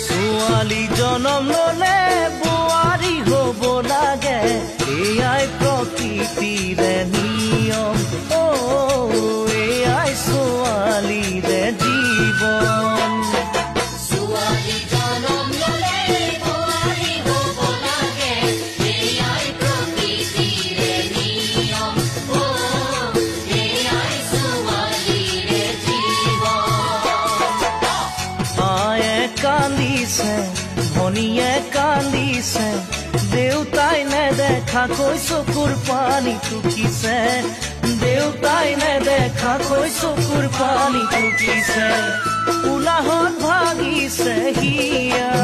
ছোৱালী জনম ললে বোৱাৰী হ'ব লাগে এয়াই প্ৰকৃতিৰে নিয়ম এয়াই ছোৱালীৰে জীৱন ভনীয়ে কান্দিছে দেউতাই নেদেখাকৈ চকুৰ পানী টুকিছে দেউতাই নেদেখাকৈ চকুৰ পানী টুকিছে উলাহত ভাগিছে হিয়া